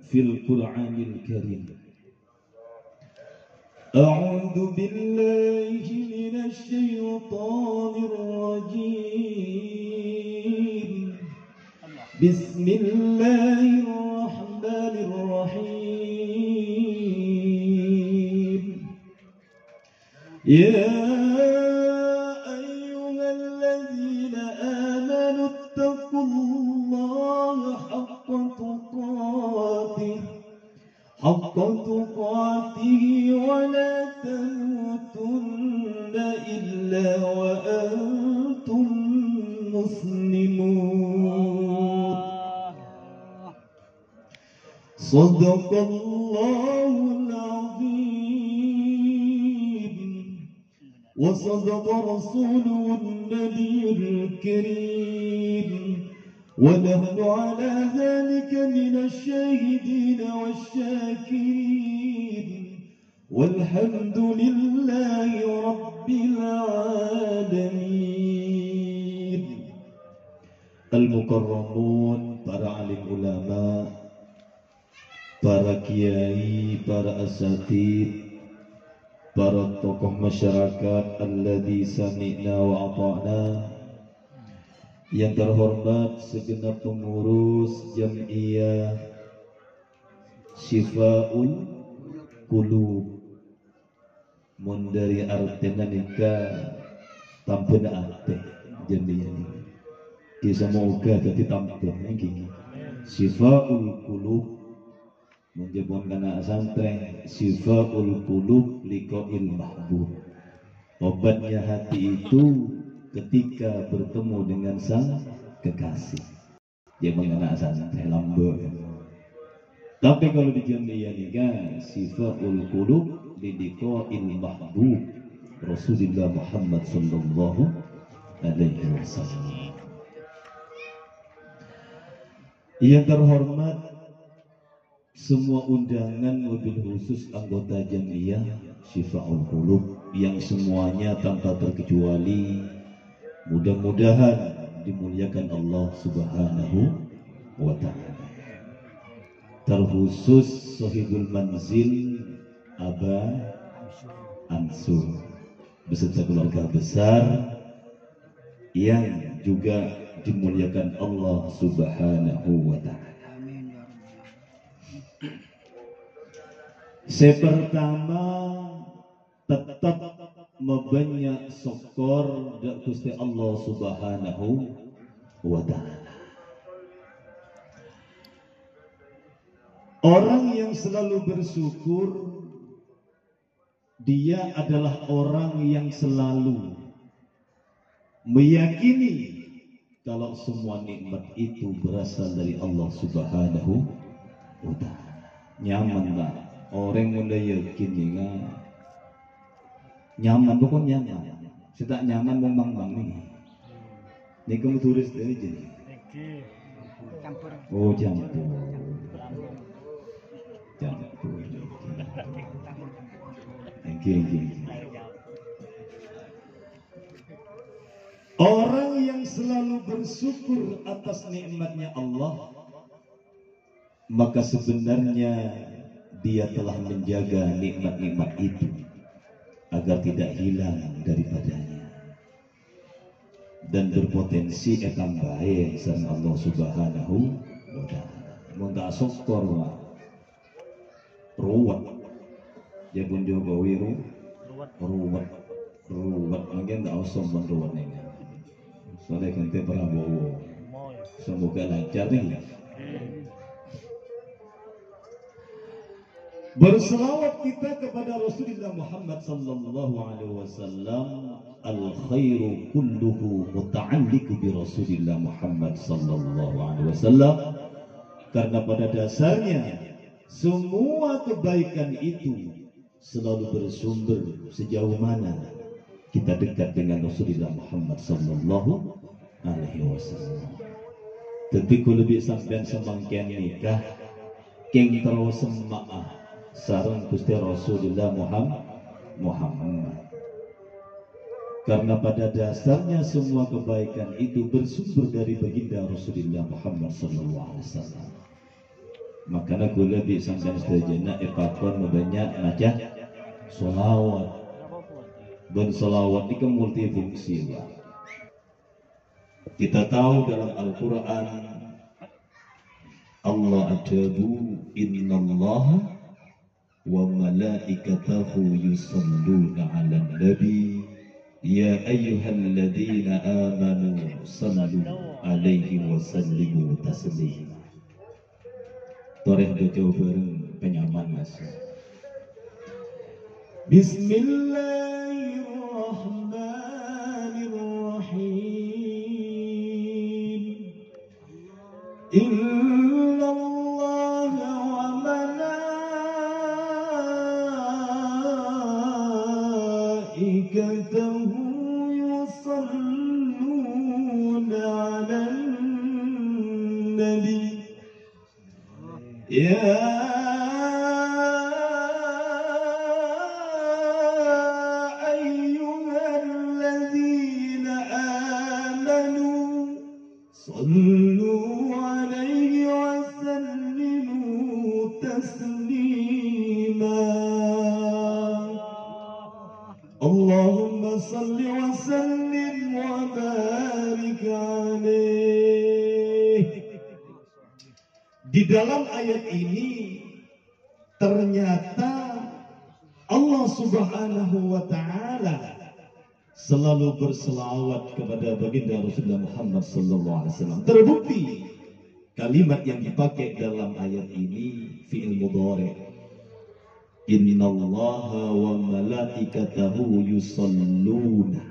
fil Qur'anil Karim. A'udzu billahi minasy syaithanir rajim. Bismillahirrahmanirrahim. Ya ayyuhalladzina amanu taqullaha haqqa tuqatih wa la tamutunna illa wa antum muslimun. Sadaqallahul azim wa sadaqa rasulun nabiyyul karim wa nahnu ala dhalika minash shahidin wasyakirin walhamdulillahi rabbil alamin. Al-mukarramun, para alim ulama, para kiai, para asatid, para tokoh masyarakat, alladzi sami'na wa ata'na, yang terhormat segenap pengurus Jam'iyah Syifaul Qulub, mun dari artena nikah tampun ate Jam'iyah ini. Kisah moga jadi tampun ini. Syifaul Qulub menjebon kana santren, Syifaul Qulub liqa'il mahbub. Obatnya hati itu ketika bertemu dengan sang kekasih. Dia mengenal santren lambung. Tapi kalau di Jam'iyah nikah, Syifaul Qulub liqa'il mahbub Rasulullah Muhammad sallallahu alaihi wasallam. Yang terhormat, semua undangan mobil khusus anggota Jam'iyah Syifaul Qulub yang semuanya tanpa terkecuali mudah-mudahan dimuliakan Allah Subhanahu wa ta'ala. Terkhusus sahibul manzil Aba Ansur beserta keluarga besar yang juga dimuliakan Allah Subhanahu wa ta'ala. Sepertama tetap membanyak syukur dak Gusti Allah Subhanahu wa ta'ala. Orang yang selalu bersyukur, dia adalah orang yang selalu meyakini kalau semua nikmat itu berasal dari Allah Subhanahu wa ta'ala. Nyaman lah orang mulai yakin nih, nyaman bukan nyaman. Setak nyaman bang nih. Ini kamu turis dari jadi. Oh campur. Orang yang selalu bersyukur atas nikmatnya Allah, maka sebenarnya dia telah menjaga nikmat-nikmat itu agar tidak hilang daripadanya dan berpotensi akan baik sama Allah Subhanahu wa ta'ala. Mun tak syukur mah ruwet. Ya pun Jokowi ruwet mungkin tak usah meruwet nih. Soalnya ganti Prabowo. Semoga lancar nih. Berselawat kita kepada Rasulullah Muhammad sallallahu alaihi wasallam. Al khairu kulluhu muta'alliqu bi Rasulillah Muhammad sallallahu alaihi wasallam. Karena pada dasarnya semua kebaikan itu selalu bersumber sejauh mana kita dekat dengan Rasulullah Muhammad sallallahu alaihi wasallam. Tetiku lebih sampean semangkian nikah keng terus semaah sareng Gusti Rasulullah Muhammad. Karena pada dasarnya semua kebaikan itu bersumber dari baginda Rasulullah Muhammad sallallahu alaihi wasallam. Makanya kula bi sampeyan sedayana ipapon banyak maca sholawat. Dan sholawat ini multifungsi, Pak. Kita tahu dalam Al-Quran Allah ajabu innallaha wa malaikatahu yusalluna 'alan nabi ya ayyuhalladzina amanu sallu 'alaihi wa sallimu taslima. Toreh dojo bareng penyaman Mas. Bismillahirrahmanirrahim. Innallaha wa malaikatahu yusalluna 'alan nabi. Ya ayyuhalladzina amanu sallu 'alaihi wa sallimu taslima. Allahumma salli wa sallim wa barik 'alaihi. Di dalam ayat ini ternyata Allah Subhanahu wa taala selalu berselawat kepada baginda Rasulullah Muhammad sallallahu alaihi wasallam. Terbukti kalimat yang dipakai dalam ayat ini fi'il mudhari. Innallaha wa malaikatahu yusalluna.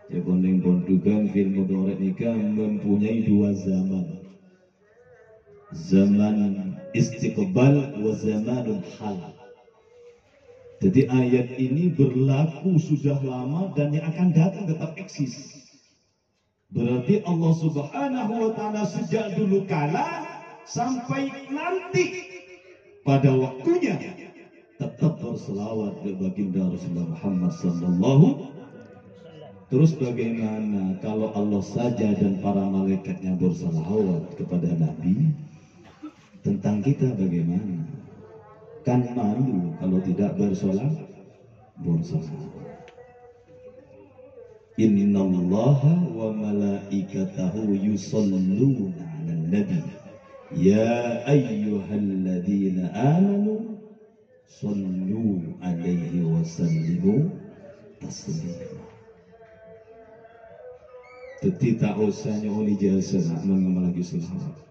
Ya bondeng-bondugan fi'il mudhari ini kan mempunyai dua zaman. Zaman istiqbal wa zamanul hal. Jadi ayat ini berlaku sudah lama dan yang akan datang tetap eksis. Berarti Allah Subhanahu wa taala sejak dulu kala sampai nanti pada waktunya tetap berselawat kepada baginda Rasulullah Muhammad sallallahu. Terus bagaimana kalau Allah saja dan para malaikatnya berselawat kepada Nabi? Tentang kita bagaimana? Kan malu kalau tidak bersolawat. Innallaha wa malaikatahu yusalluna 'alan nabi ya ayyuhalladzina amanu sallu 'alaihi wa sallimu taslima. Jadi tak usah nyoli jasa mengamal lagi selawat.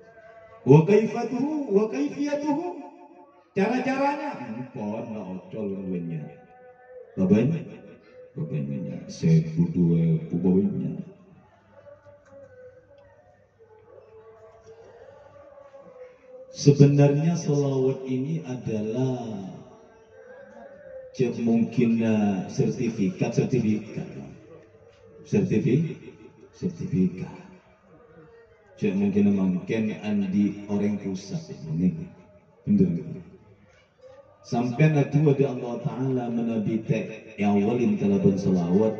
Wa kaifatuhu wa kaifiyatuhu, cara-caranya pon na ocol ngwennya babanya saya butuh pubawanya. Sebenarnya selawat ini adalah mungkin sertifikat. Cek mungkin andi orang pusat ini bener. Sampai nanti ada Allah Taala menabi yang awalin kalaban selawat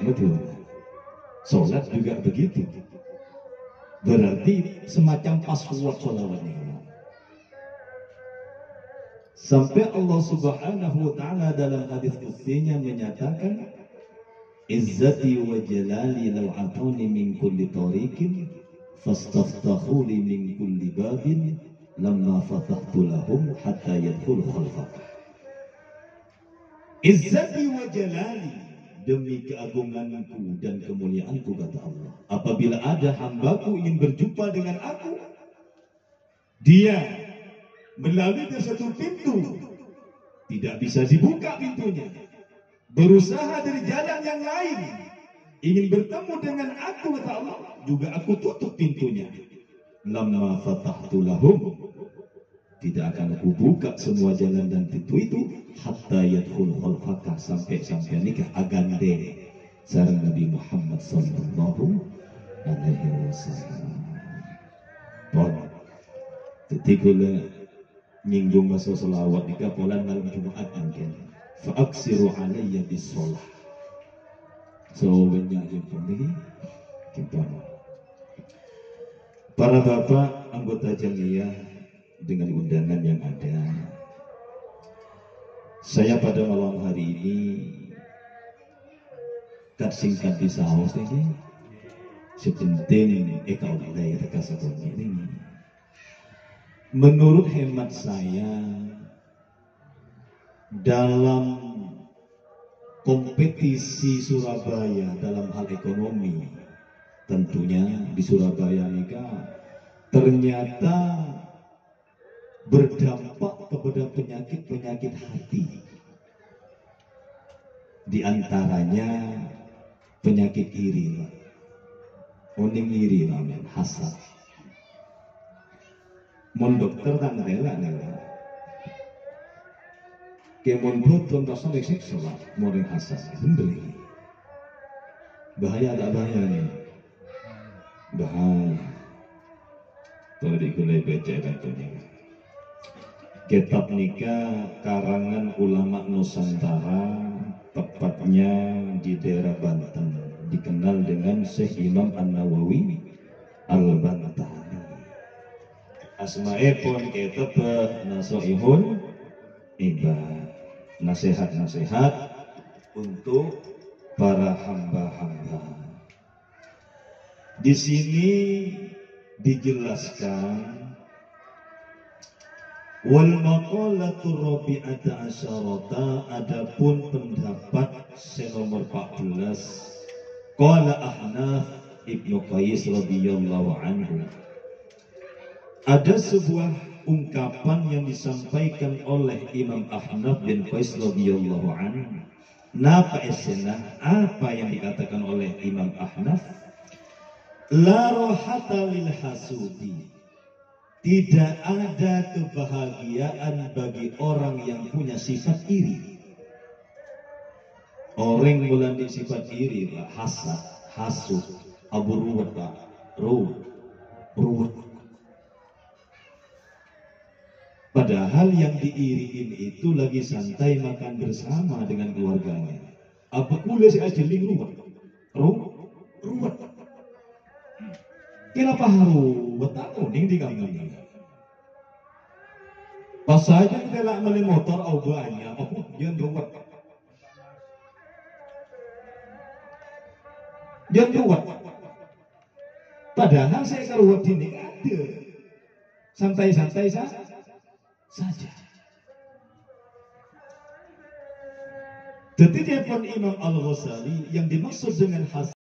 betul. Solat juga begitu. Berarti semacam password selawatnya. Sampai Allah Subhanahu wa taala dalam hadis qudsinya menyatakan izzati wa jalali law atuni min kulli tariqin fastaftahu li min kulli babin lamma fatahtu lahum hatta yadkhulu khalfak. Izzati wa jalali, demi keagunganku dan kemuliaanku kata Allah, apabila ada hambaku ingin berjumpa dengan aku, dia melalui satu pintu tidak bisa dibuka pintunya, berusaha dari jalan yang lain ingin bertemu dengan aku kata Allah, juga aku tutup pintunya. Lamma fatahtu lahum, tidak akan aku buka semua jalan dan pintu itu hatta yadkhul khalfaka, sampai nikah agande sareng Nabi Muhammad sallallahu alaihi wasallam. Bon, ketika nyinggung masa selawat nikah polan malam Jumat mungkin fa aksiru alayya bis shalah. So banyak yang penting kita para bapak anggota jamiah dengan undangan yang ada. Saya pada malam hari ini kat singkat bisa haus ini sepenting eka oleh terkasih ini. Menurut hemat saya, dalam kompetisi Surabaya dalam hal ekonomi, tentunya di Surabaya nikah ternyata berdampak kepada penyakit-penyakit hati. Di antaranya penyakit iri, oning iri namanya hasad. Mon dokter tak ngerela kemon betul tak sampai seksual, moring hasad, bener. Bahaya tak bahaya nih? Bahaya. Kalau dikulai baca tentunya. Kitab nikah karangan ulama Nusantara, tepatnya di daerah Banten, dikenal dengan Syekh Imam An-Nawawi Al-Bantani. Asma'ipun kitab Nasoihun Ibad, nasihat-nasihat untuk para hamba-hamba. Di sini dijelaskan wal maqalatu rabi'ata asyarata, adapun pendapat senomor 14, qala Ahnaf Ibnu Qais radhiyallahu anhu. Ada sebuah ungkapan yang disampaikan oleh Imam Ahnaf bin Qais radhiyallahu anhu. Napa esena? Apa yang dikatakan oleh Imam Ahnaf? La rohata lil hasudi. Tidak ada kebahagiaan bagi orang yang punya sifat iri. Orang mulai sifat iri lah, hasad, hasud, aburuwat, ruwet. Padahal yang diiriin itu lagi santai makan bersama dengan keluarganya. Apa pula si ajeling ruwet. Kenapa harus betapa di kami? Pas saja kita nak beli motor banyak, jangan ruwet. Padahal saya keruwet ini ada, santai-santai saja. Ketika pun Imam Al-Ghazali yang dimaksud dengan hasad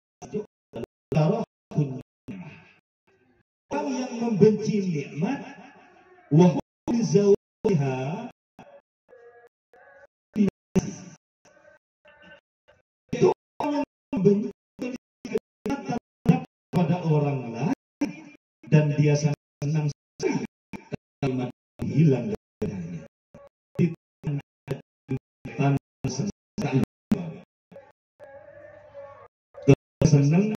adalah orang yang membenci nikmat, wahyu zawaiha, itu orang yang membenci nikmat pada orang lain dan dia sangat senang sekali kalimat hilang darinya. Senang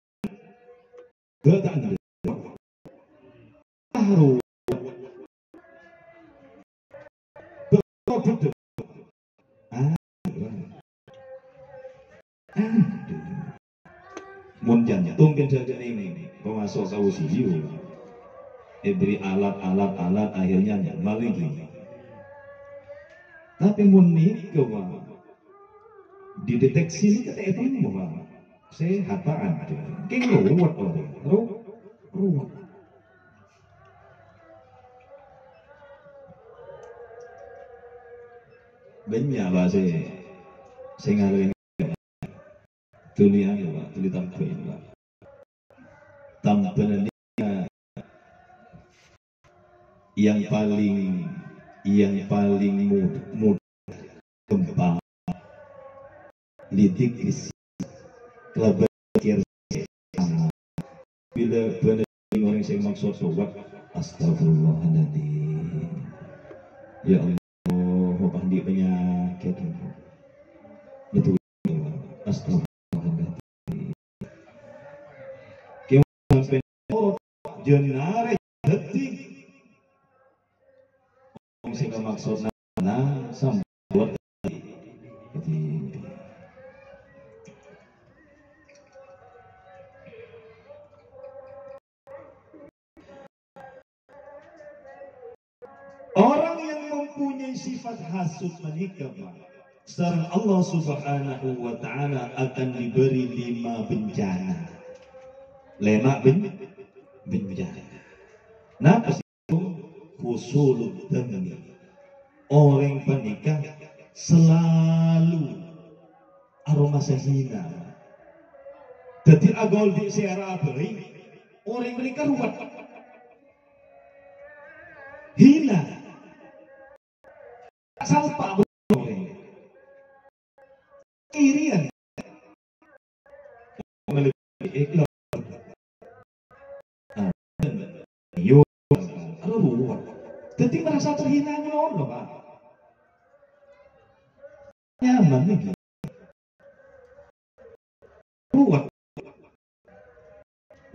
gak ada haru betul mun jantung kenjagaan ini pemasok sawu siu diberi alat akhirnya maling gini. Tapi mun nikah dideteksi ini kata itu bahwa sehat ada king ruwet ruwet. Banyak lah saya ngalamin tulian lah, tuli tampil lah. Tampilan dia yang paling mudah gempa lidik isi kelebihan sama bila benar orang yang maksud sobat astagfirullahaladzim ya Allah di penyakit betul astagfirullahaladzim kita sampai jenare detik orang yang maksud sampai buat Orang yang mempunyai sifat hasud menikah, sareng Allah Subhanahu wa taala akan diberi 5 bencana. 5 bencana. Napa sih itu? Husulud dami. Orang penikah selalu aroma sehina. Jadi agol di seara beri, orang menikah ruwet. Hina. Salpa orang. Irian. Ikhlas. Yo, ruwet. Jadi merasa terhina ngono, Pak. Nyaman nih. Ruwet.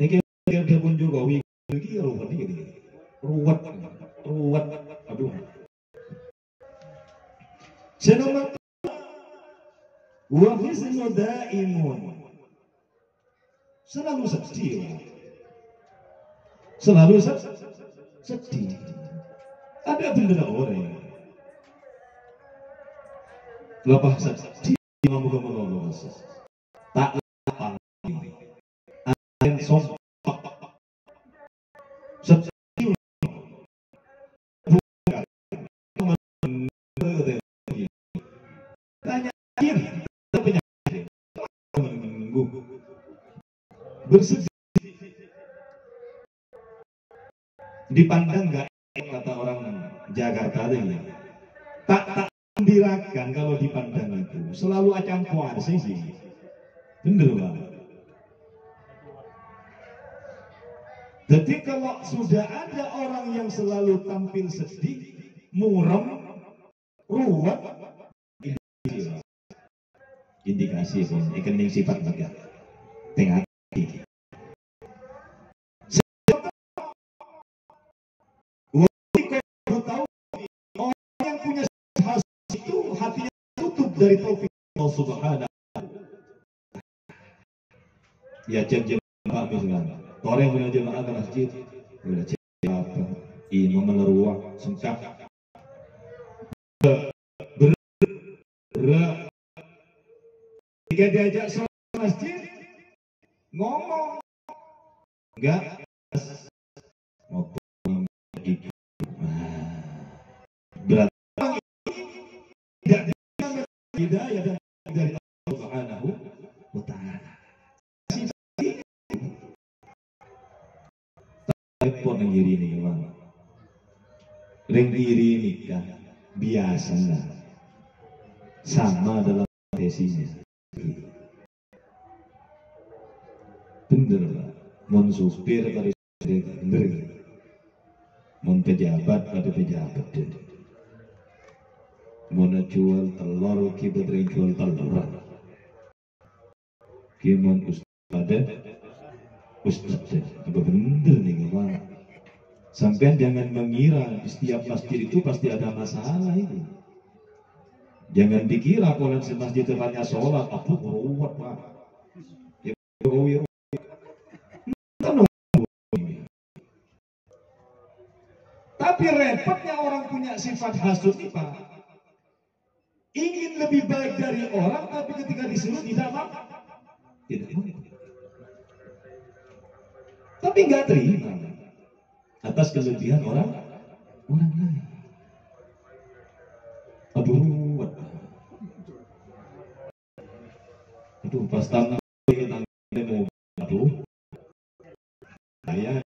Iki dia pun juga iki ruwet iki. Ruwet. Aduh. Senomor wa hiznu daimun. Selalu sedih. Sedih. Ada bener orang. Lepas sedih ngomong-ngomong. Tak lapang. Aden sompak. Sedih. Tanya penyakit. Bersedih. Dipandang nggak kata orang Jakarta ini. Tak dirakan kalau dipandang itu. Selalu acam kuasa sih. Bener Pak. Jadi kalau sudah ada orang yang selalu tampil sedih, muram, ruwet, indikasi pun ikening sifat mereka. Tengah. Orang yang punya hasad itu hatinya tutup dari taufik Allah Subhanahu. Ya jam-jam Pak misalnya. Orang yang jemaah ke masjid, udah apa? Imam meneruak, sengkak. Jika diajak sholat masjid, ngomong, enggak, ngomong gitu. Berarti tidak bisa hidayah dari Allah Subhanahu wa Ta'ala. Repot ngiri ini bang. Ring diri nikah biasanya sama dalam tesisnya. Bener lah. Mon supir pada bener. Mon pejabat pada pejabat. Mon jual telur kita jual telur. Kimon Ustaz, apa bener nih Bang? Sampai jangan mengira di setiap masjid itu pasti ada masalah itu. Jangan dikira kalau di masjid tempatnya sholat, apa ruwet Pak? Ya, tapi repotnya orang punya sifat hasud nih Pak. Ingin lebih baik dari orang, tapi ketika disuruh tidak mau. Tidak mau. Tapi nggak terima atas kelebihan orang lain. Aduh, pas tangan kita mau, aduh, bahaya, Pak.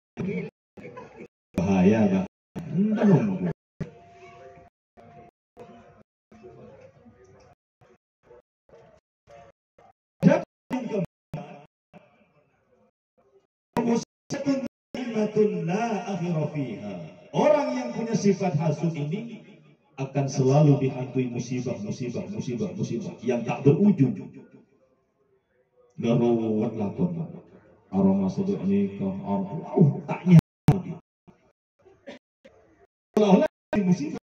Orang yang punya sifat hasud ini akan selalu dihantui musibah yang tak berujung. Garuwat lakon aroma sedek nikah taknya seolah-olah musibah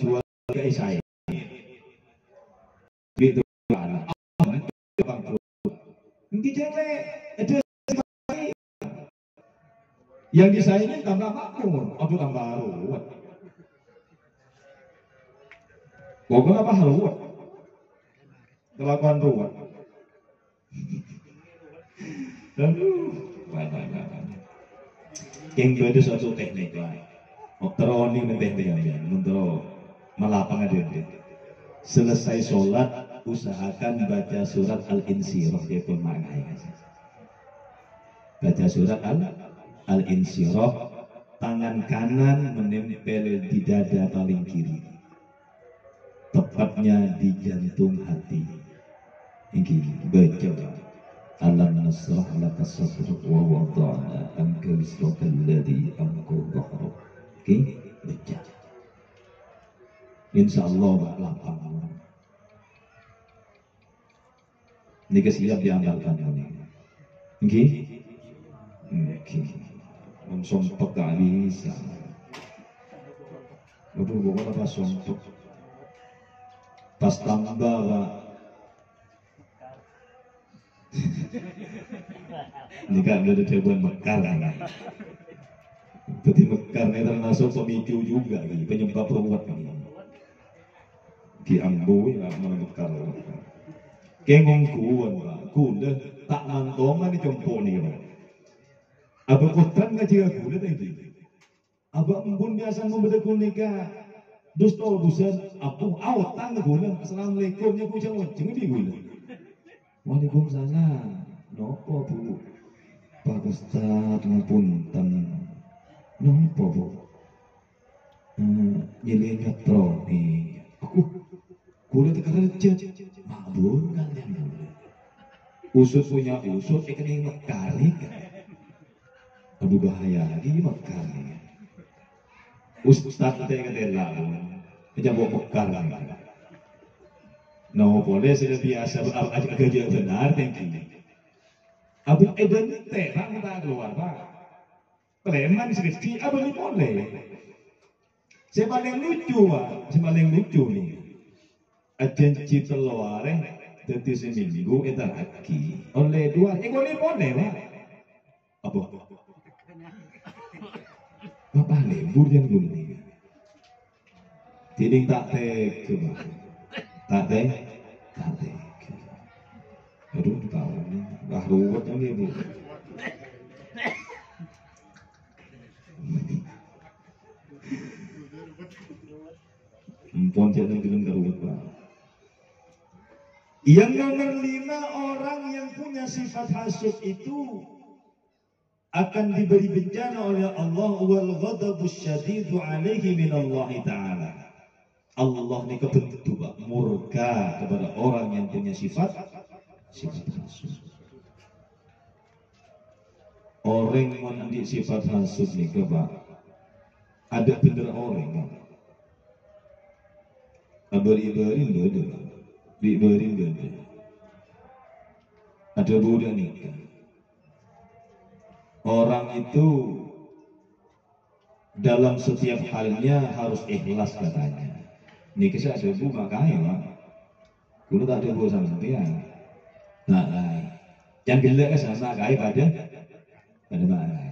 jual ke saya gitu anak bang jelek ada Yang disayangin tambah makmur, atau tambah ruwet. Pokoknya apa ruwet? Kelakuan ruwet. Aduh, yang itu suatu teknik lah. Terus ini teknik ya, untuk melapang ada. Selesai sholat, usahakan baca surat Al-Insyirah, itu maknanya. Baca surat Al-Insyirah, tangan kanan menempel di dada paling kiri, tepatnya di jantung hati. Ini baca alam nasrah laka sadrak wa wada'na anka wisraka alladhi anqadha dhahrak. Oke, baca. Insyaallah bak lapang. Nika siap diamalkan ini. Oke? Oke. Sompok tak bisa. Aduh, pokoknya pas sompok. Pas tambah, Pak. Ini kan ada dewan mekar kan. Jadi mekar ini termasuk pemicu juga, penyebab ruwet ini. Ki ambo ya mekar. Kengong kuwan Pak, kuda tak mantongan di compok nih Pak. Abah kotran nggak jaga kuda tadi. Abah embun biasa membeda kunika. Dusto dusan, aku awatan kuda. Assalamualaikum, ya ku jangan di kuda. Waalaikumsalam. Nopo Bu? Pak Ustad ngapunten. Nopo Bu? Nyeli ngetroni. Aku kuda kerja. Mabur kalian kuda. Usut punya usut, ikan mekari kan. Aduh bahaya lagi mekari. Ustad kita ketela. Kita bawa mekar kan. No boleh sudah biasa agak dia benar tinggi. Abu Eden terang tak keluar Pak. Preman sedikit abu ini boleh. Saya paling lucu Pak, saya paling lucu nih. Agensi keluar dari seminggu itu lagi. Oleh dua, boleh Pak. Apa? Bapak lembur yang gini. Tidak tak tega Pak. Tak teh. Aduh, tahu nih, dah ruwet ini Bu. Empon jangan bilang ruwet Pak. Yang nomor 5, orang yang punya sifat hasud itu akan diberi bencana oleh Allah, wal ghadabus syadidu alaihi min Allah Ta'ala. Allah ini kebetulan Pak, murka kepada orang yang punya sifat hasud. Orang yang sifat hasud nih Pak, ada bener orang Pak. Abari-barin beda, dibarin beda. Ada budak nikah. Orang itu dalam setiap halnya harus ikhlas katanya. Nikah saya ada bu makanya Pak. Kulo tak ada bu sama sampean. Nah, yang gila kan sama kaya pada mana?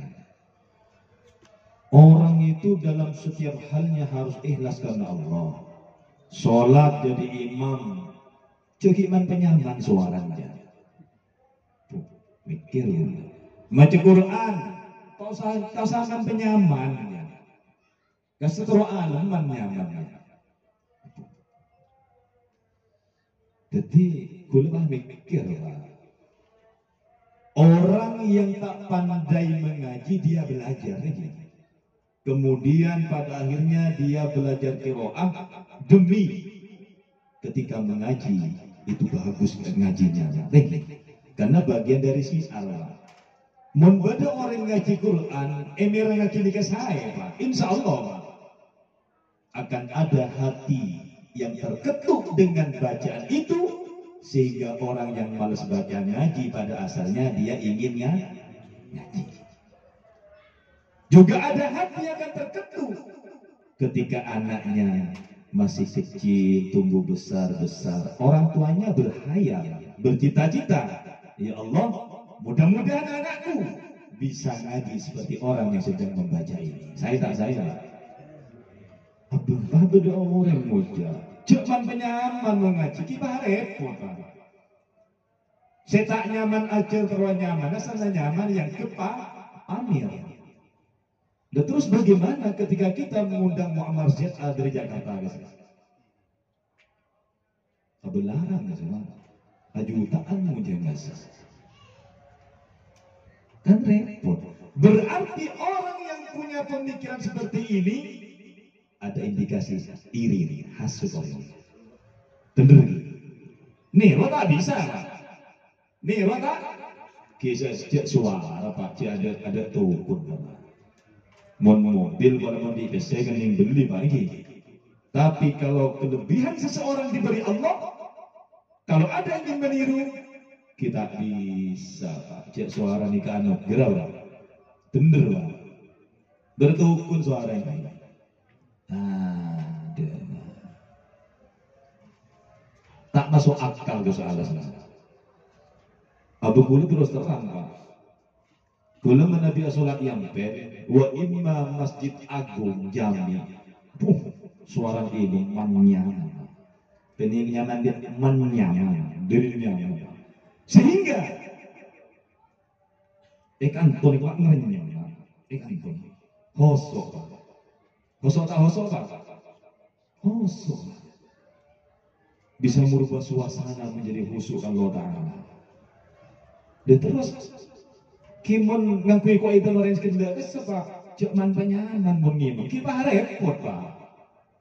Orang itu dalam setiap halnya harus ikhlas karena Allah. Sholat jadi imam, cuman penyaman suaranya. Mikir, baca Quran, tasakan penyamannya. Kesetro alaman nyamannya. Jadi, gue mikir Pak. Orang yang tak pandai mengaji dia belajar aja. Kemudian pada akhirnya dia belajar qiraah demi ketika mengaji itu bagus ngajinya. Karena bagian dari syiar. Membeda orang ngaji Quran, emir ngaji nikah saya Pak. Insya Allah akan ada hati yang terketuk dengan bacaan itu, sehingga orang yang malas baca ngaji pada asalnya dia ingin ngaji. Juga ada hati yang akan terketuk ketika anaknya masih kecil, tumbuh besar-besar, orang tuanya berhayal, bercita-cita, ya Allah, mudah-mudahan anakku bisa ngaji seperti orang yang sedang membaca ini. Saya. Abah beda orang muda. Cuman penyaman mau ngaji, kita repot Pak. Saya tak nyaman aja terlalu nyaman, asal nyaman yang amir. Dan terus bagaimana ketika kita mengundang Muammar ZA dari Jakarta? Kebenaran semua. Jutaan mujamas. Kan repot. Berarti orang yang punya pemikiran seperti ini ada indikasi iri, hasut orang. Bener. Nih, lo tak bisa, Pak. Nih, lo tak kisah sejak suara, Pak. Ada tukun, Pak. Mon mobil kalau mau dikasih yang beli pagi. Tapi kalau kelebihan seseorang diberi Allah, kalau ada yang meniru, kita bisa, Pak. Cek suara nikah anugerah, Pak. Bener, Pak. Bertukun suara ini. Ada. Tak masuk akal ke soal Abu Gulu terus terang, Pak. Gulu menabi sholat yang wa imam masjid agung jami. Suara ini menyaman. Ini nyaman dia menyaman. Dirinya. Sehingga Antoni Pak menyaman. Antoni. Hosok. Hosok tak hosok, Pak? Hosok. Bisa merubah suasana menjadi khusyuk Allah Ta'ala. Dan terus Kimon ngakui kok itu orang sekedar Pak, cuman penyaman mengimam. Kita repot, Pak.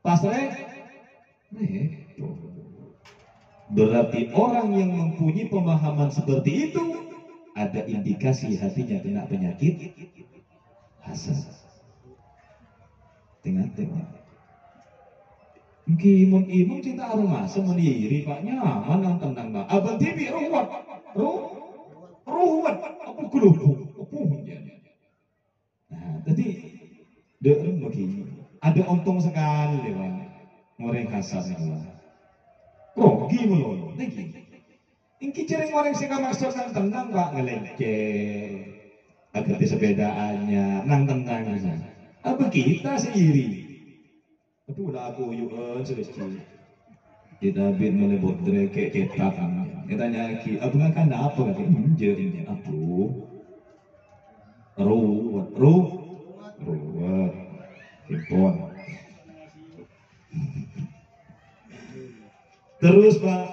Pas repot. Berarti orang yang mempunyai pemahaman seperti itu ada indikasi hatinya kena penyakit hasad. Tengah-tengah. Mungkin imam cinta aroma semendiri Pak nyaman yang tenang Pak. Abang TV ruwet, apa gelubung, Nah, jadi begini. Ada untung sekali Pak. Ngoreng hasad nih Pak. Kok gimana? Lagi. Ingki cereng orang sih maksud nang tenang Pak ngeleceh. Agar di sepedaannya nang tenang misalnya. Apa kita sendiri? Itu udah aku yuk selesai. Kita bin melebut dreke ketak. Kita nyaki, abu kan apa kan? Ini abu. Ruwet. Hipon. Terus Pak,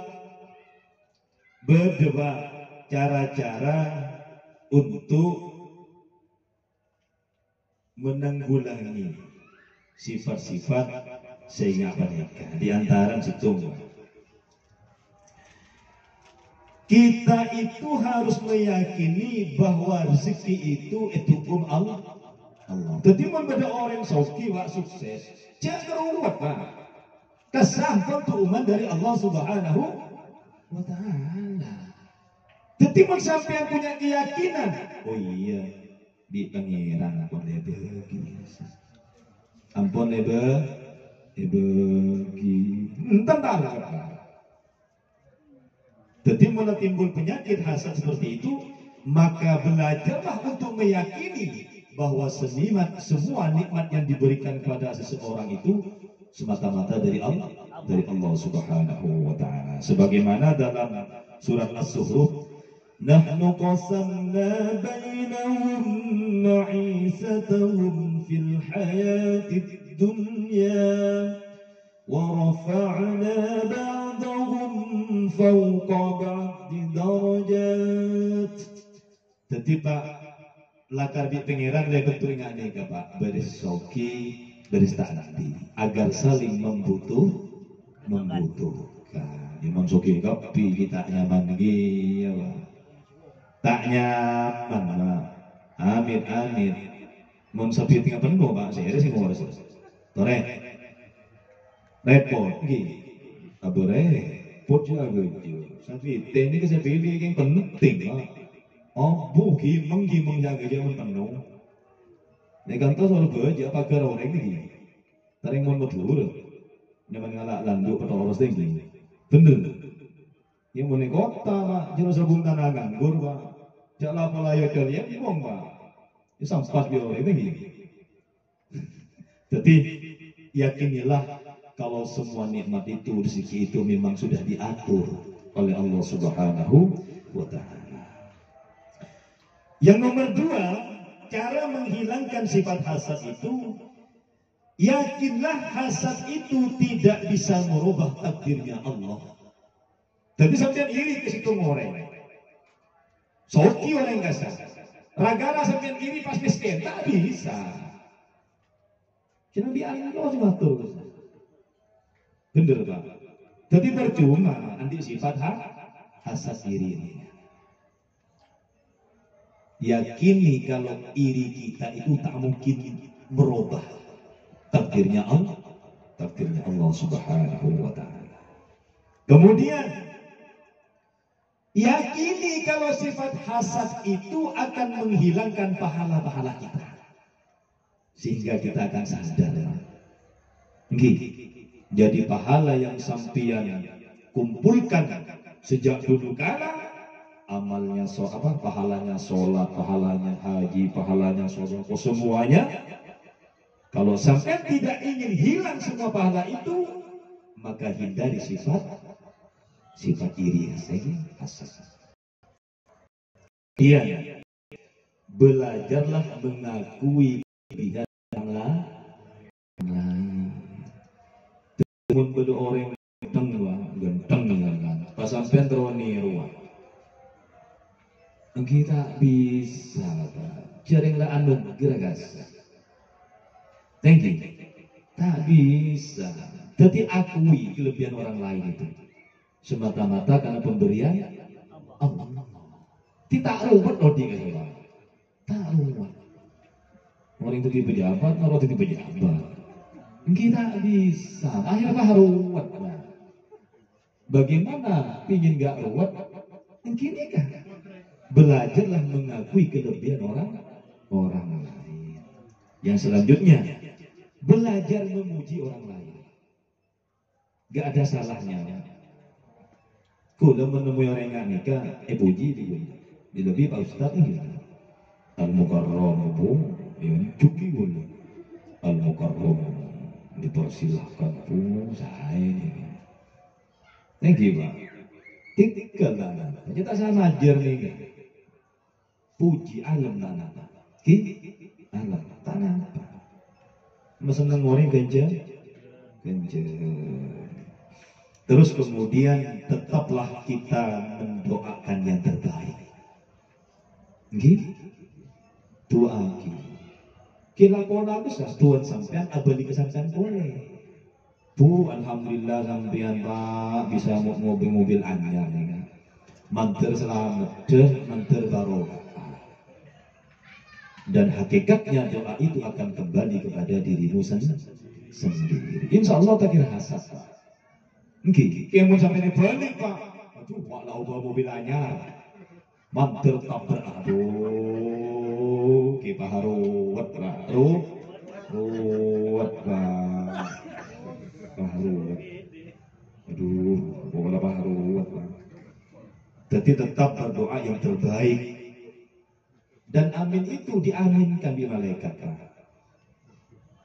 berdebat cara-cara untuk menanggulangi sifat-sifat sehingga menikah. Di antara situ kita itu harus meyakini bahwa rezeki itu Allah. Jadi membeda orang soki wak sukses, jangan ruwet Pak. Kesampun tuuman dari Allah Subhanahu wa Ta'ala. Jadi sampai punya keyakinan. Oh iya, di pangeran ampun lebe ampun lebe tentang apa? Jadi mulai timbul penyakit hasad seperti itu, maka belajarlah untuk meyakini bahwa semua nikmat yang diberikan kepada seseorang itu semata-mata dari Allah Subhanahu wa Ta'ala. Sebagaimana dalam surat As-Zuhruf, nahnu qasamna bainahum ma'isatahum fil hayatid dunya wa rafa'na ba'dahum fawqa ba'di darajat. Jadi Pak, lakar di pengiran lewat turingan nih Pak, berisoki beristak nanti agar saling membutuhkan. Imam Soki kopi kita nyaman ya Pak. Tak nyaman Pak. Amin. Mun sepi tinggal penuh Pak. Saya sih mau harus. Tore. Repot nggih. Abu repot jago itu. Sapi ini saya pilih yang penting Pak. Oh, gimeng jaga jaman penuh. Nek kantor soal beja pagar orang ini. Taring mon medhur. Nyaman ngalak landuk petoros tinggi. Bener. Yang mau kota Pak, jelas sabun tanah nganggur Pak. Jak lapo layo kalian ngomong Pak. Ini sampah biar ini. Jadi yakinilah kalau semua nikmat itu, rezeki itu memang sudah diatur oleh Allah Subhanahu wa Ta'ala. Yang nomor 2, cara menghilangkan sifat hasad itu, yakinlah hasad itu tidak bisa merubah takdirnya Allah. Jadi sampai iri ke situ ngoreng. Soki orang kasar. Ragara sampai iri pas miskin, tak bisa. Cuma biarin Allah cuma terus. Bener Pak. Jadi percuma nanti sifat hasad iri ini. Yakini kalau iri kita itu tak mungkin merubah takdirnya Allah Subhanahu wa Ta'ala. Kemudian yakini kalau sifat hasad itu akan menghilangkan pahala-pahala kita, sehingga kita akan sadar. Jadi pahala yang sampian kumpulkan sejak dulu kala, amalnya pahalanya sholat, pahalanya haji, pahalanya sholat, semuanya. Kalau sampai tidak ingin hilang semua pahala itu, maka hindari sifat iri hasad. Iya, belajarlah mengakui kelebihan yang lain. Temun pada orang ganteng kan, pas sampai teroni ruang. Kita bisa, jaringlah anugerah gas. Thank you. Tak bisa. Jadi akui kelebihan orang lain itu semata-mata karena pemberian Allah. Tidak ruwet loh di kan. Tak ruwet. Orang itu di pejabat, orang itu di pejabat. Kita bisa. Akhirnya ruwet. Bagaimana pingin gak ruwet? Gini kan. Belajarlah mengakui kelebihan orang lain. Yang selanjutnya, belajar memuji orang lain. Gak ada salahnya. Kalau menemui orang yang nikah, puji di lebih Pak Ustaz ini. Al-Mukarram itu, yang cuki boleh. Al-Mukarram dipersilahkan pun saya ini. Thank you Pak. Tinggal lah. Kita sama ajar nih. Puji alam tanah. Alam tanah apa? Mesenang orang genjer. Terus kemudian tetaplah kita mendoakan yang terbaik. Doa kita pola bisa Tuhan sampean abadi kesampean boleh. Bu, alhamdulillah sampean Pak bisa mobil anyar nih. Manter selamat deh, manter barokah. Dan hakikatnya doa itu akan kembali kepada dirimu sendiri. Insya Allah tak kira hasad Pak. Kamu sampai ini balik Pak. Aduh, walau bawa mobil anyar. Manter tak aduh, kita haruwet Pak. Ruwet Pak. Haruwet. Aduh, pokoknya Pak haruwet Pak. Jadi tetap berdoa yang terbaik. Dan amin itu diaminkan di malaikat Pak.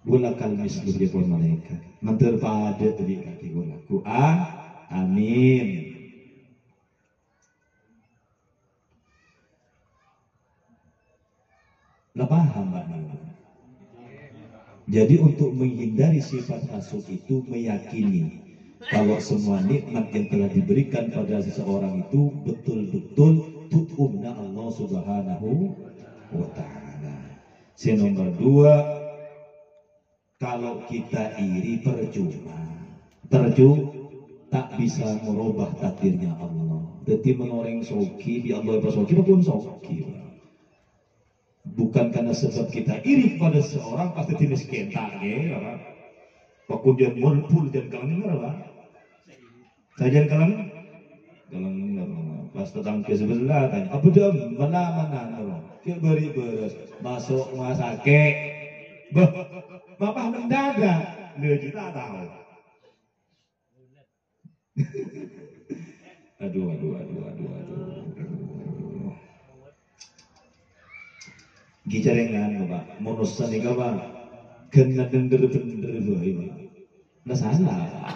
Bola kalmis dia pun malaikat. Manter pada tadi kaki bolaku. Amin. Lah paham Mbak Nana? Jadi untuk menghindari sifat hasud itu meyakini kalau semua nikmat yang telah diberikan pada seseorang itu betul-betul tu'umna Allah Subhanahu wa Ta'ala. Nomor 2, kalau kita iri percuma, tak bisa merubah takdirnya Allah. Jadi menoreng soki di Allah bersoki pun soki. Bukan karena sebab kita iri kepada seorang pasti tidak sekentak ya. Kemudian mulpul dan kalangan apa? Sajian kalangan pas tetangga sebelah tanya, apa dia mana dia beri beres masuk rumah sakit, bapak mendadak, dia kita tahu. Aduh. gijarengan Pak, monosan nih Pak, kena bener-bener Pak, nggak salah,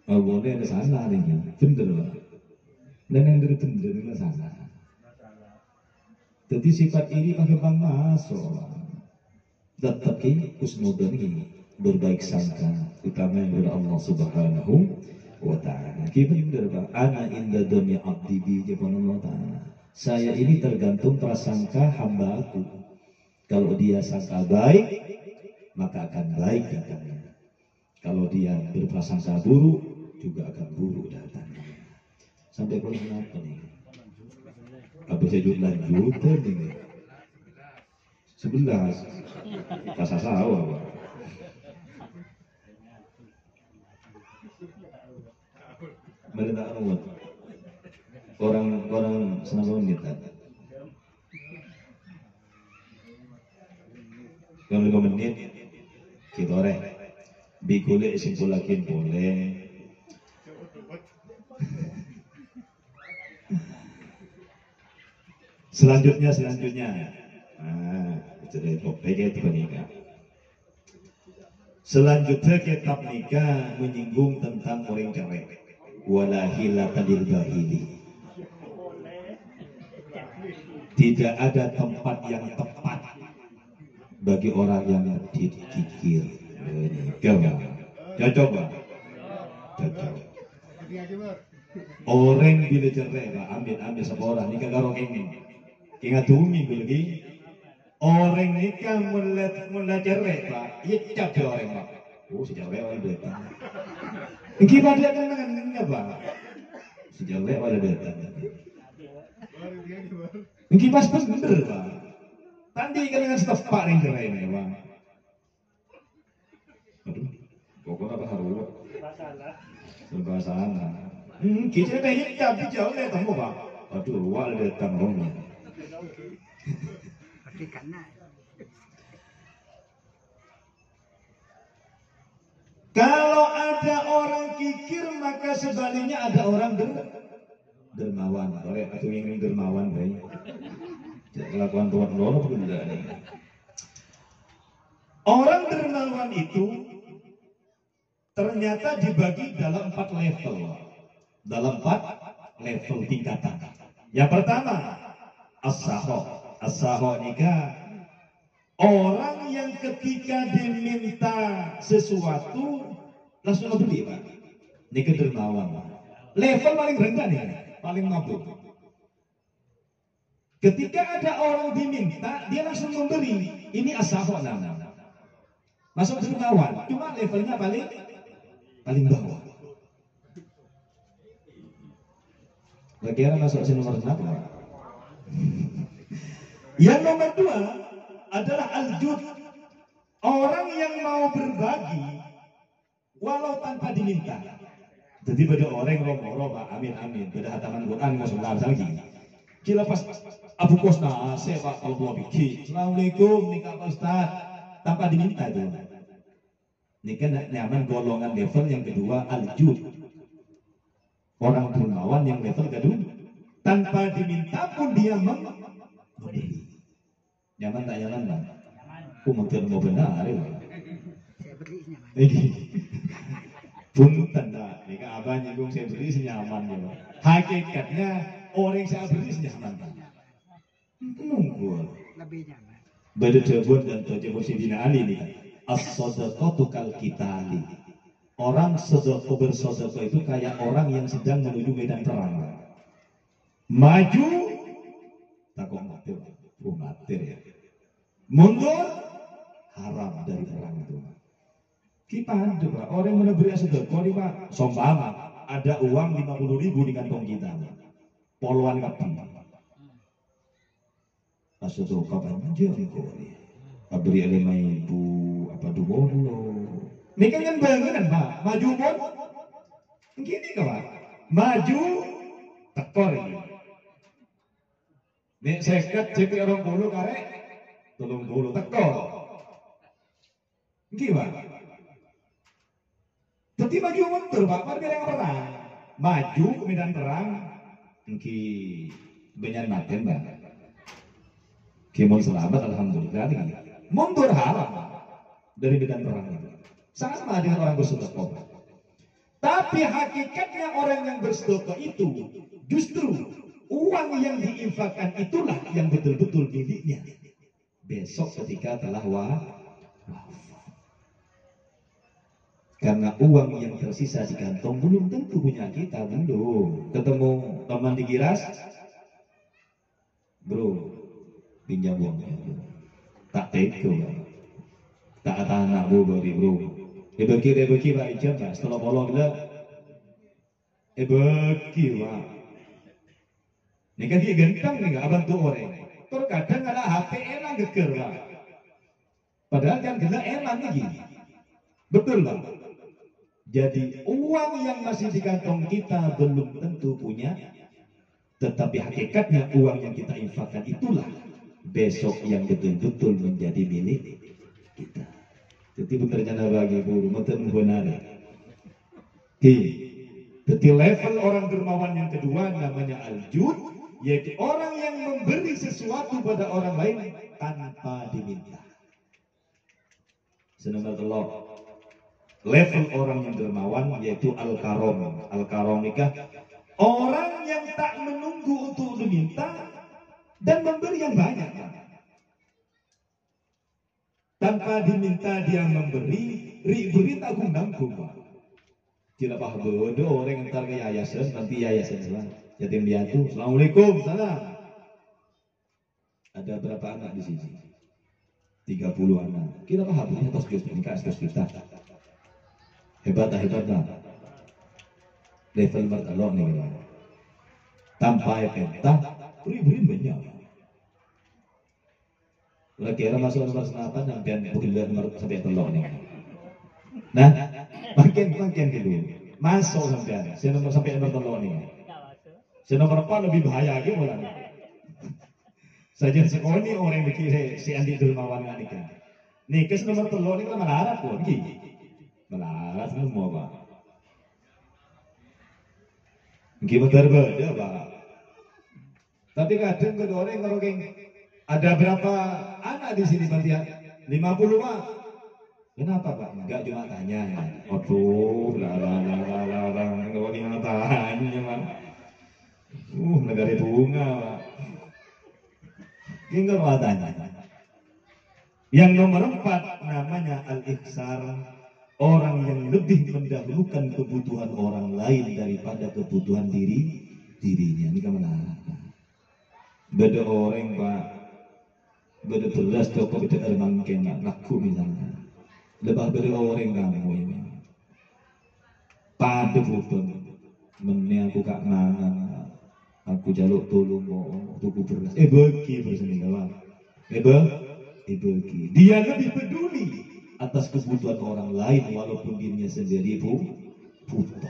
oh boleh nggak salah nih, bener Pak, dan yang bener-bener nggak salah. Jadi sifat ini pakai bang masuk, tetap ki husnudzon ini berbaik sangka, utama yang kepada Allah Subhanahu wa Ta'ala. Kita bener Pak, ana inda doni abdi bi jabana Allah Ta'ala. Saya ini tergantung prasangka hamba aku. Kalau dia sangka baik, maka akan baik datangnya. Kalau dia berprasangka buruk, juga akan buruk datangnya. Sampai kalau kenapa nih? Apa saya juga lanjutan nih? 11. Kasar sawah. Mereka ruwet. Orang senang menit kan? Kalau 5 menit kita orek bikulik simpulakin boleh. Selanjutnya jadi topik itu nikah. Selanjutnya kitab nikah menyinggung tentang orang cerai. Wala hilatan lil bahili. Tidak ada tempat yang tepat bagi orang yang dikikir. Coba. Orang bila cerai, Pak, ambil seorang nikah karo ini. Ingat minggu lagi. Orang nikah mulai cerai, Pak. Iya cap orang, Pak. Oh, sejak lewat datang. Gimana dia dengan apa? Sejak lewat datang. Mungkin pas bener Pak. Tadi kan dengan setepak yang cerai nih Pak. Aduh, pokoknya apa haruah? Serba salah. Kita dah hitam di jauh nih temu Pak. Aduh, ruang datang romnya. Kalau ada orang kikir maka sebaliknya ada orang dermawan. Atau yang dermawan baik. Kelakuan Tuhan Allah pun tidak ada. Orang dermawan itu ternyata dibagi dalam 4 level. Dalam 4 level tingkatan. Yang pertama, as-saho nikah. Orang yang ketika diminta sesuatu langsung membeli Pak. Ini kedermawan Pak. Level paling rendah nih, paling mabuk. Ketika ada orang diminta, dia langsung memberi. Ini as-saho namanya. Masuk dermawan, cuma levelnya paling bawah. Bagaimana masuk ke nomor berapa? Yang nomor 2 adalah al-jud. Orang yang mau berbagi walau tanpa diminta. Jadi pada orang romo Pak, amin. Pada hataman Quran mau sebentar lagi. Kila pas Abu Kosna, saya Pak kalau bikin. Assalamualaikum, nikah Pak Ustaz. Tanpa diminta itu. Nikah nyaman golongan level yang kedua al-jud. Orang dermawan yang level kedua tanpa diminta pun dia memberi. Nyaman tak nyaman Bang? Aku mungkin mau benar ya Bang? Saya beri nyaman. Punten Pak, nikah abang nyinggung saya beri senyaman ya Bang. Hakikatnya orang saya beri senyaman Bang. Nunggu. Lebih nyaman. Bada Jabun dan Tojabun Sidina Ali nih. As-sodaqatu kal kitali. Orang sedekah bersedekah itu kayak orang yang sedang menuju medan perang. Maju, takut mati. Mati ya. Mundur, haram dari perang itu. Kita ada Pak, orang yang memberi sedekah ini Pak, sombama ada uang 50.000 di kantong kita. Poluan kapan? Sedekah kapan aja kok. Beri 5.000 apa dulu. Ini kan bangunan Pak, maju pun. Gini Pak, maju tekor ini. Nek seket JP orang bulu karek, tolong bulu tekor. Gimana? Jadi maju mundur Pak, pergi yang perang. Maju ke medan perang, mungkin banyak maten Pak. Kimon selamat alhamdulillah nih. Mundur haram dari medan perang itu. Sama dengan orang bersedekah. Tapi hakikatnya orang yang bersedekah itu justru uang yang diinfakkan itulah yang betul-betul miliknya. Besok ketika telah wafat. Karena uang yang tersisa di kantong belum tentu punya kita, belum. Ketemu teman di Giras, bro, pinjam uangnya. Tak teko, tak ada anak beri bro. Bagi Pak Ijam, setelah bolong bila, bagi Pak. Ini kan dia gentang nih, abang tuh orang. Terkadang ada HP elang geger Pak. Padahal kan kena elang lagi. Betul Pak. Jadi uang yang masih di kantong kita belum tentu punya, tetapi hakikatnya uang yang kita infakkan itulah besok yang betul-betul menjadi milik kita. Jadi bekerjanya bagi guru, betul benar. Jadi level orang dermawan yang kedua namanya al-jud, yaitu orang yang memberi sesuatu pada orang lain tanpa diminta. Senomor telok. Level orang yang dermawan yaitu al-karom. Al-karom nikah orang yang tak menunggu untuk diminta dan memberi yang banyak. Tanpa diminta dia memberi, beri tanggung-tanggung. Tidak paham bodoh orang yang ntar ke yayasan, nanti yayasan salah. Yatim piatu, assalamualaikum, salam. Ada berapa anak di sini? 30 anak. Kita paham ini atas nikah, atas kita. Hebat dah. Level bertalok nih. Tanpa efekta, beri banyak. Kira masuk nomor 8 sampai bulan nomor sampai telok nih. Nah, makin dulu. Masuk sampai. Saya nomor sampai nomor telok nih. Saya nomor 4 lebih bahaya lagi malah. Saja sekolah ini orang yang mikir si Andi Dermawan nikah. Nikah nomor telok ini kan melarat kok, melarat semua Pak. Gimana berbeda Pak. Tapi kadang kedua orang ngerokeng. Ada berapa anak di sini Pak? 50 Pak. Kenapa Pak? Enggak cuma tanya ya. Aduh, larang, enggak boleh tanya Pak. Negara bunga Pak. Enggak mau tanya. Yang nomor 4 namanya al-ikhsar. Orang yang lebih mendahulukan kebutuhan orang lain daripada kebutuhan dirinya. Ini kan menarik. Beda orang Pak. Beda beras toko beda air mangken laku misalnya. Lebih beda orang kamu ini. Pada bukan meni aku kak nangan. Aku jaluk tolong mau tuku beras. Bagi berseni kawan. Bagi. Dia lebih peduli atas kebutuhan orang lain walaupun dirinya sendiri buta.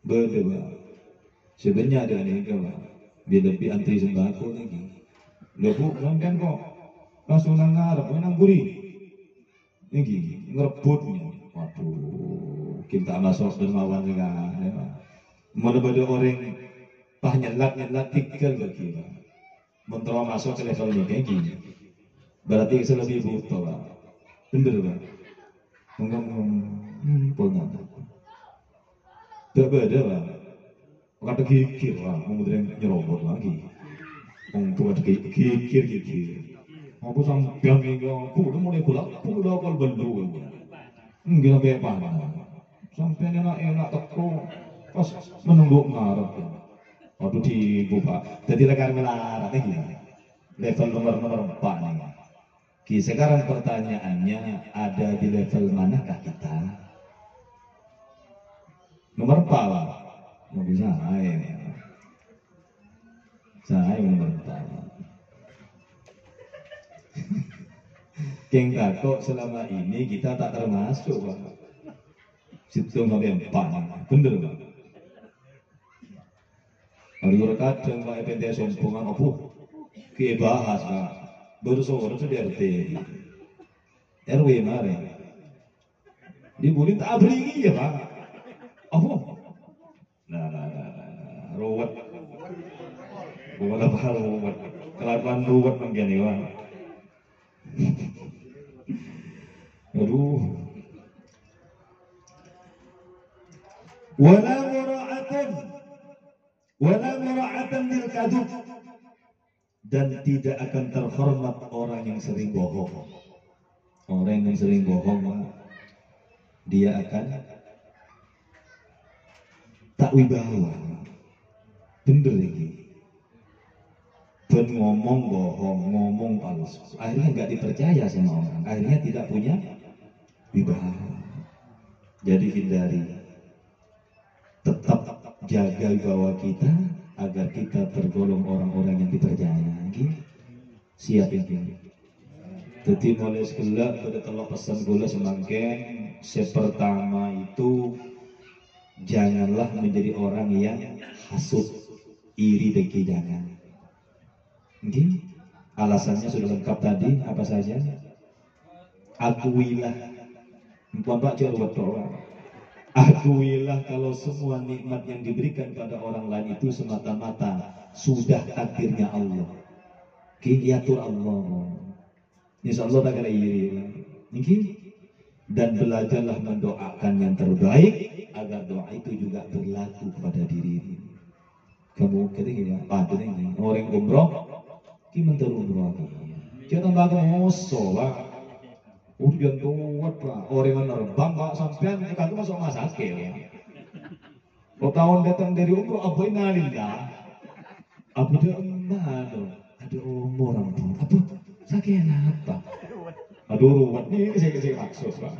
Beda. Sebenarnya ada nih kawan. Dia lebih antri sembako lagi. Lebu kan kok langsung ngarep nang buri. Ini ngerebutnya. Waduh, kita masuk dermawan kan. Mana-mana orang pah nyelat tikal bagi. Mentera masuk ke level ini kayak gini. Berarti lebih buta Pak. Bener Pak. Punya. Beda Pak. Kata gigir Pak, kemudian nyerobot lagi. Untuk ada gigir. Aku sampai minggu, aku udah mulai pulang kalau belum. Enggak sampai apa. Sampai enak teko, pas menunggu ngarep. Waduh dibuka. Jadi lekar melarat nih. Level nomor 4 nih. Sekarang pertanyaannya ada di level manakah kita? Nomor 4. Mau bisa saya nomor 4. Keng takut selama ini kita tak termasuk Pak. Situ sampai 4. Bener Pak. Hari kadang Pak EPT sompongan apa? Kita bahas Pak. Bersuara itu di RT. RW mari. Dibulin tak beri ya Pak. Apa? Nah. Ruwet. Bukan apa ruwet. kelakuan ruwet mangkene wae. Aduh. Wala mura'atan lil kadhub, dan tidak akan terhormat orang yang sering bohong. Orang yang sering bohong dia akan tak wibawa. Bener lagi. Ben ngomong bohong, ngomong palsu. Akhirnya nggak dipercaya sama orang. Akhirnya tidak punya wibawa. Jadi hindari. Tetap jaga wibawa kita agar kita tergolong orang-orang yang dipercaya. Siap ini. Jadi mulai sekolah pada telok pesan gula semangkeng. Sepertama itu janganlah menjadi orang yang hasut, iri, dengki, jangan. Alasannya sudah lengkap tadi. Apa saja? Akuilah. Bapak jawab doa. Akuilah kalau semua nikmat yang diberikan pada orang lain itu semata-mata sudah takdirnya Allah. Diatur Allah. Insya Allah tak kena iri. Dan belajarlah mendoakan yang terbaik agar doa itu juga berlaku pada diri. Kamu ketika pada ini orang umroh, kita terumroh lagi. Kita tambah moso lah. Ujian tuat lah. Orang menerbang pak sampean kita tuh masuk masak ya. Tahun datang dari umroh apa ini dah? Apa dia ada orang tuh? Apa sakit apa? Aduh, ruwet nih saya maksud pak.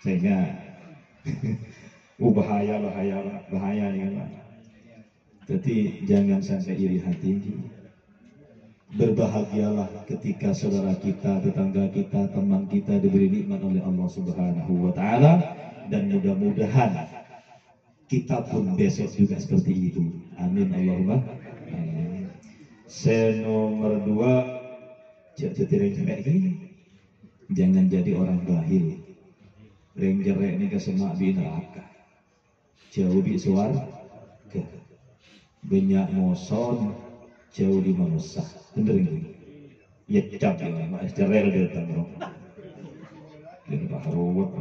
Sehingga bahaya nih kan. Jadi jangan sampai iri hati. Berbahagialah ketika saudara kita, tetangga kita, teman kita diberi nikmat oleh Allah Subhanahu wa taala, dan mudah-mudahan kita pun besok juga seperti itu. Amin Allahumma. Nomor 2, jangan jadi orang bahil. Renggerek ini kesemak di neraka. Jauh di suara, banyak moson, jauh di manusia. Bener ini. Ya cap ya, mas cerel dia tanggung. Jadi pak ruwet.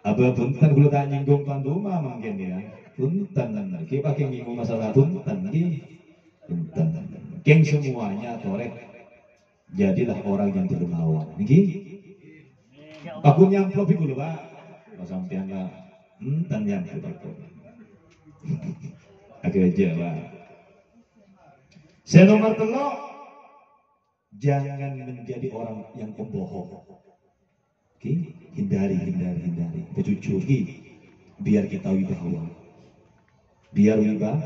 Abah punten kalau tak nyinggung panduma mungkin ya. Punten, kita pakai nyinggung masalah punten, punten. Geng semuanya torek. Jadilah orang yang dermawan. Niki. Aku nyamplok dulu pak. Pas sampean lah. Punten nyamplok. Oke aja pak. Nomor 3, jangan menjadi orang yang pembohong. Oke, hindari. Jujuri, biar kita wibawa. Biar wibawa.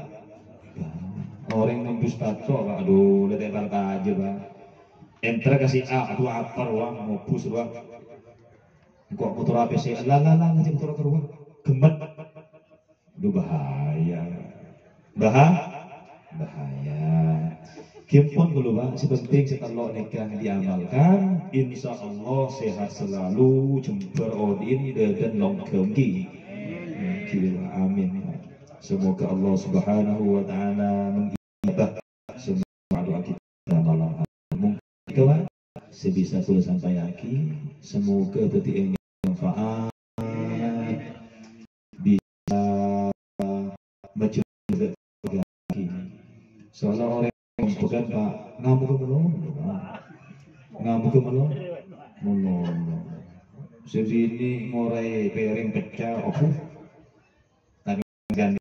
Orang yang dusta cok, aduh, udah tebar aja bang. Enter kasih A, aduh apar wang, ngopus wang. Kok motor apa sih? Lala, nanti motor keluar, gemet. Aduh bahaya. Kimpun dulu bang, sepenting setelah nikah diamalkan, insya Allah sehat selalu, jember odin dan longkemki. Amin. Semoga Allah Subhanahu wa taala mengijabah semua doa kita malam hari. Mungkin sebisa kula sampai lagi, semoga detik ini manfaat bisa menjaga lagi. Soalnya orang bukan pak ngamuk melon. Sini ngorai piring pecah, tapi ganti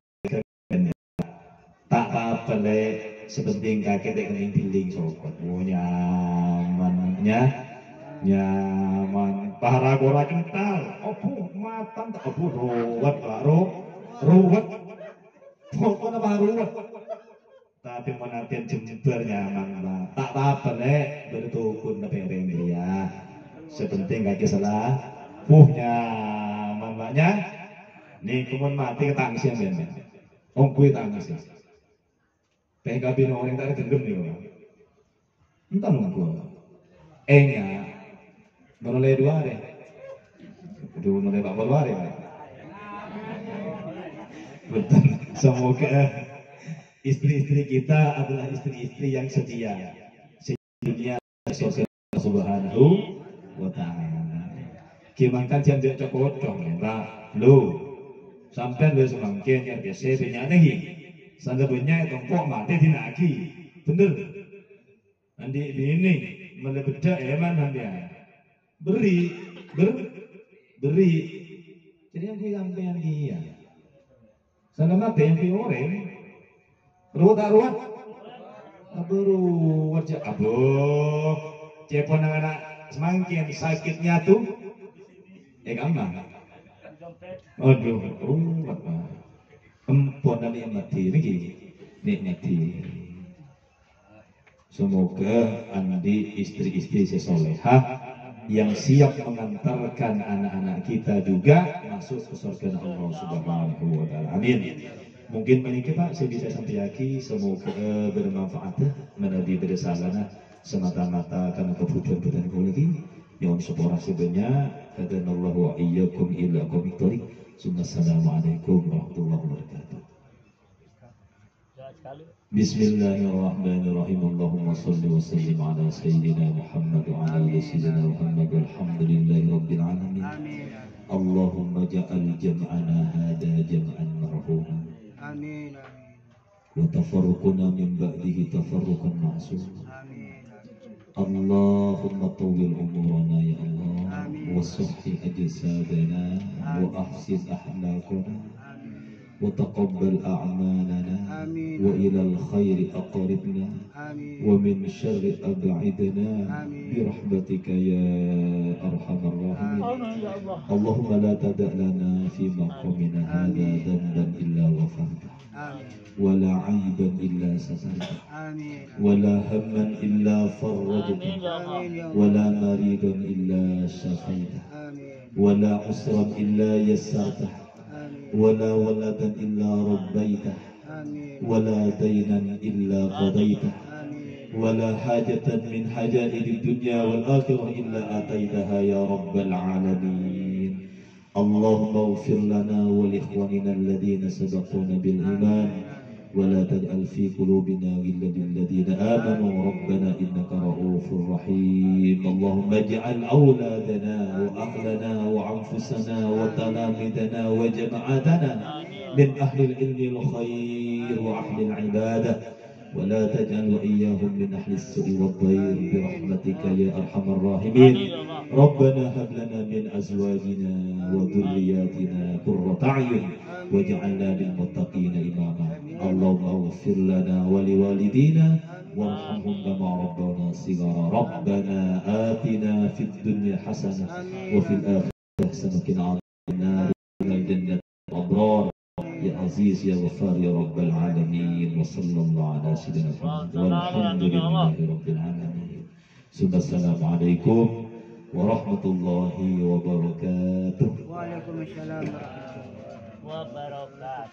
tak apa le, sepenting kakek tak kening piling sobat. Nyaman. Para gora kental, matang tak ruwet pak ruwet. Pokoknya pak ruwet. Tapi menantian jember nyaman lah. Tak apa nek bertukun piring dia. Sepenting kaki salah. Nyaman maknya. Nih kemun mati ketangsian ben. Kuwi tangis. PKB orang tak dendam nih bang. Entah nunggu. Enya. Menoleh 2 deh. Aduh menoleh Pak Polwar ya. Betul. Semoga Istri-istri kita adalah istri-istri yang setia. Dunia sosial subhanahu wa ta'ala. Kimangkan jam-jam cokocong, Mbak. Lo, sampai lo semangkin yang biasa punya lagi. Sanda punya tongkok mati dinaki. Bener. Nanti ini melebedak mana dia. Beri. Jadi yang sampean dia. Sana mati yang orang. Ruwet. Baru wajah aboh. Cepon anak semangkin sakitnya tuh. Gampang. Aduh, ruwet. Emponan nikmati. Semoga andi istri-istri sesolehah yang siap mengantarkan anak-anak kita juga masuk ke surga Allah Subhanahu wa taala. Amin. Mungkin menikah Pak, saya bisa sampaikan semoga bermanfaat menjadi bersalana semata-mata karena kebutuhan lagi. Yang sepora sebenarnya kata Allah wa iyyakum ila qawmit thariq. Assalamualaikum warahmatullahi wabarakatuh. Bismillahirrahmanirrahim. Allahumma salli wa sallim ala sayyidina Muhammad wa ala ali sayyidina Muhammad walhamdulillahi rabbil alamin. Allahumma ja'al jam'ana hada jam'an marhuma. Amin. Wa tafarruquna min ba'dihi tafarruqan ma'suma. Amin. Allahumma tawwil umurana ya Allah wa sahhi ajsadana wa ahsin ahlakana. وتقبل أعمالنا وإلى الخير أقربنا ومن شر أبعدنا برحمتك يا أرحم الراحمين. اللهم لا تدع لنا في مقامنا هذا ذنبا إلا غفرته ولا عيبا إلا سترته ولا هما إلا فرجته ولا مريضا إلا شفيته ولا عسرا إلا يسرته ولا ولدا إلا ربيته ولا دينا إلا قضيته ولا حاجة من حاجات الدنيا والآخرة إلا آتيتها يا رب العالمين. اللهم اغفر لنا ولإخواننا الذين سبقونا بالإيمان ولا تجعل في قلوبنا غلا للذين آمنوا ربنا إنك رؤوف رحيم. اللهم اجعل أولادنا وأهلنا وأنفسنا وتلامذنا وجماعتنا من أهل العلم الخير وأهل العبادة ولا تجعل وإياهم من أهل السوء والضير برحمتك يا أرحم الراحمين. ربنا هب لنا من أزواجنا وذرياتنا قرة أعين واجعلنا للمتقين إماما. اللهم اغفر لنا ولوالدينا وارحمهم كما ربنا صغارا. ربنا آتنا في الدنيا حسنة وفي الآخرة حسنة وقنا عذاب النار وادخلنا الجنة الأبرار يا عزيز يا غفار يا رب العالمين. وصلى الله على سيدنا محمد والحمد لله رب العالمين. ثم السلام عليكم ورحمة الله وبركاته. وعليكم السلام ورحمة الله وبركاته.